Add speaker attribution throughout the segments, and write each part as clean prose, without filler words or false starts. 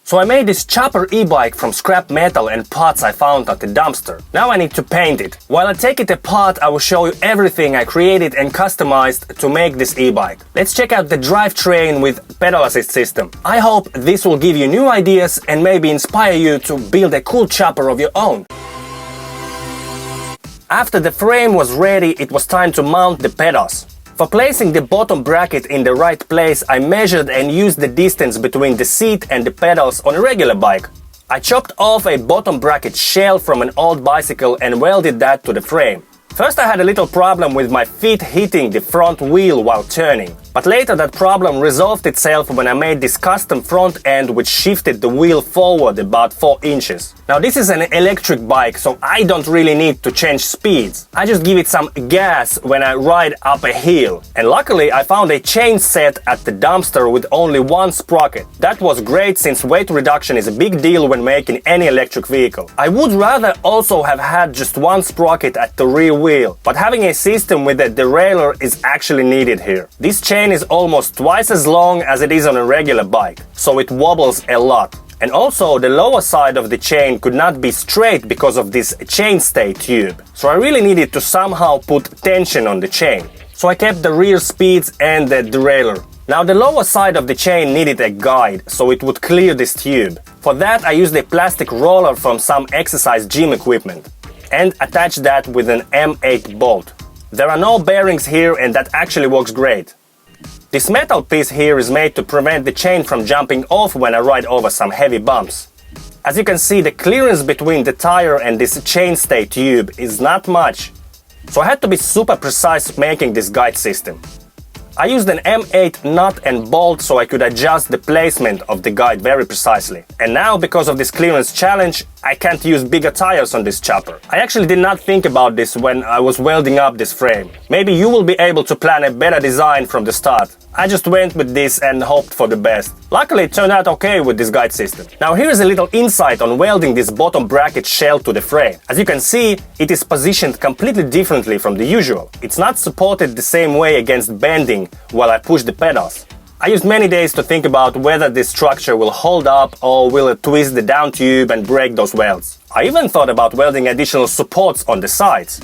Speaker 1: So I made this chopper e-bike from scrap metal and parts I found at the dumpster. Now I need to paint it. While I take it apart, I will show you everything I created and customized to make this e-bike. Let's check out the drivetrain with pedal assist system. I hope this will give you new ideas and maybe inspire you to build a cool chopper of your own. After the frame was ready, it was time to mount the pedals. For placing the bottom bracket in the right place, I measured and used the distance between the seat and the pedals on a regular bike. I chopped off a bottom bracket shell from an old bicycle and welded that to the frame. First I had a little problem with my feet hitting the front wheel while turning, but later that problem resolved itself when I made this custom front end which shifted the wheel forward about 4 inches. Now this is an electric bike, so I don't really need to change speeds. I just give it some gas when I ride up a hill. And luckily I found a chain set at the dumpster with only one sprocket. That was great since weight reduction is a big deal when making any electric vehicle. I would rather also have had just one sprocket at the rear wheel, but having a system with a derailleur is actually needed here. This chain is almost twice as long as it is on a regular bike, so it wobbles a lot. And also the lower side of the chain could not be straight because of this chainstay tube. So I really needed to somehow put tension on the chain. So I kept the rear speeds and the derailleur. Now the lower side of the chain needed a guide, so it would clear this tube. For that I used a plastic roller from some exercise gym equipment and attached that with an M8 bolt. There are no bearings here and that actually works great. This metal piece here is made to prevent the chain from jumping off when I ride over some heavy bumps. As you can see, the clearance between the tire and this chainstay tube is not much, so I had to be super precise making this guide system. I used an M8 nut and bolt so I could adjust the placement of the guide very precisely. And now, because of this clearance challenge, I can't use bigger tires on this chopper. I actually did not think about this when I was welding up this frame. Maybe you will be able to plan a better design from the start. I just went with this and hoped for the best. Luckily it turned out okay with this guide system. Now here is a little insight on welding this bottom bracket shell to the frame. As you can see, it is positioned completely differently from the usual. It's not supported the same way against bending while I push the pedals. I used many days to think about whether this structure will hold up or will it twist the down tube and break those welds. I even thought about welding additional supports on the sides.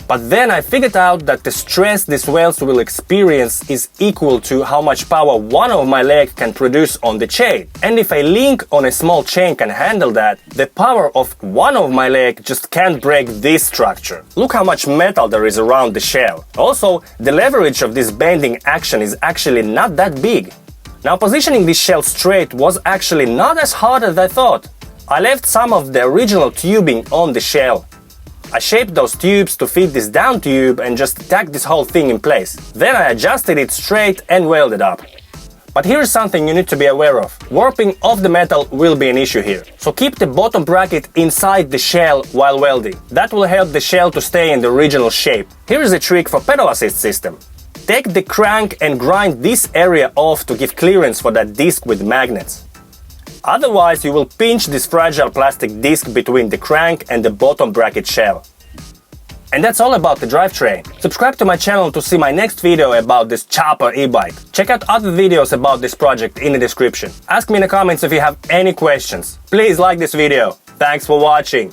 Speaker 1: But then I figured out that the stress these welds will experience is equal to how much power one of my legs can produce on the chain. And if a link on a small chain can handle that, the power of one of my legs just can't break this structure. Look how much metal there is around the shell. Also, the leverage of this bending action is actually not that big. Now positioning this shell straight was actually not as hard as I thought. I left some of the original tubing on the shell. I shaped those tubes to fit this down tube and just tacked this whole thing in place. Then I adjusted it straight and welded up. But here's something you need to be aware of. Warping of the metal will be an issue here. So keep the bottom bracket inside the shell while welding. That will help the shell to stay in the original shape. Here is a trick for pedal assist system. Take the crank and grind this area off to give clearance for that disc with magnets. Otherwise, you will pinch this fragile plastic disc between the crank and the bottom bracket shell. And that's all about the drivetrain. Subscribe to my channel to see my next video about this chopper e-bike. Check out other videos about this project in the description. Ask me in the comments if you have any questions. Please like this video. Thanks for watching.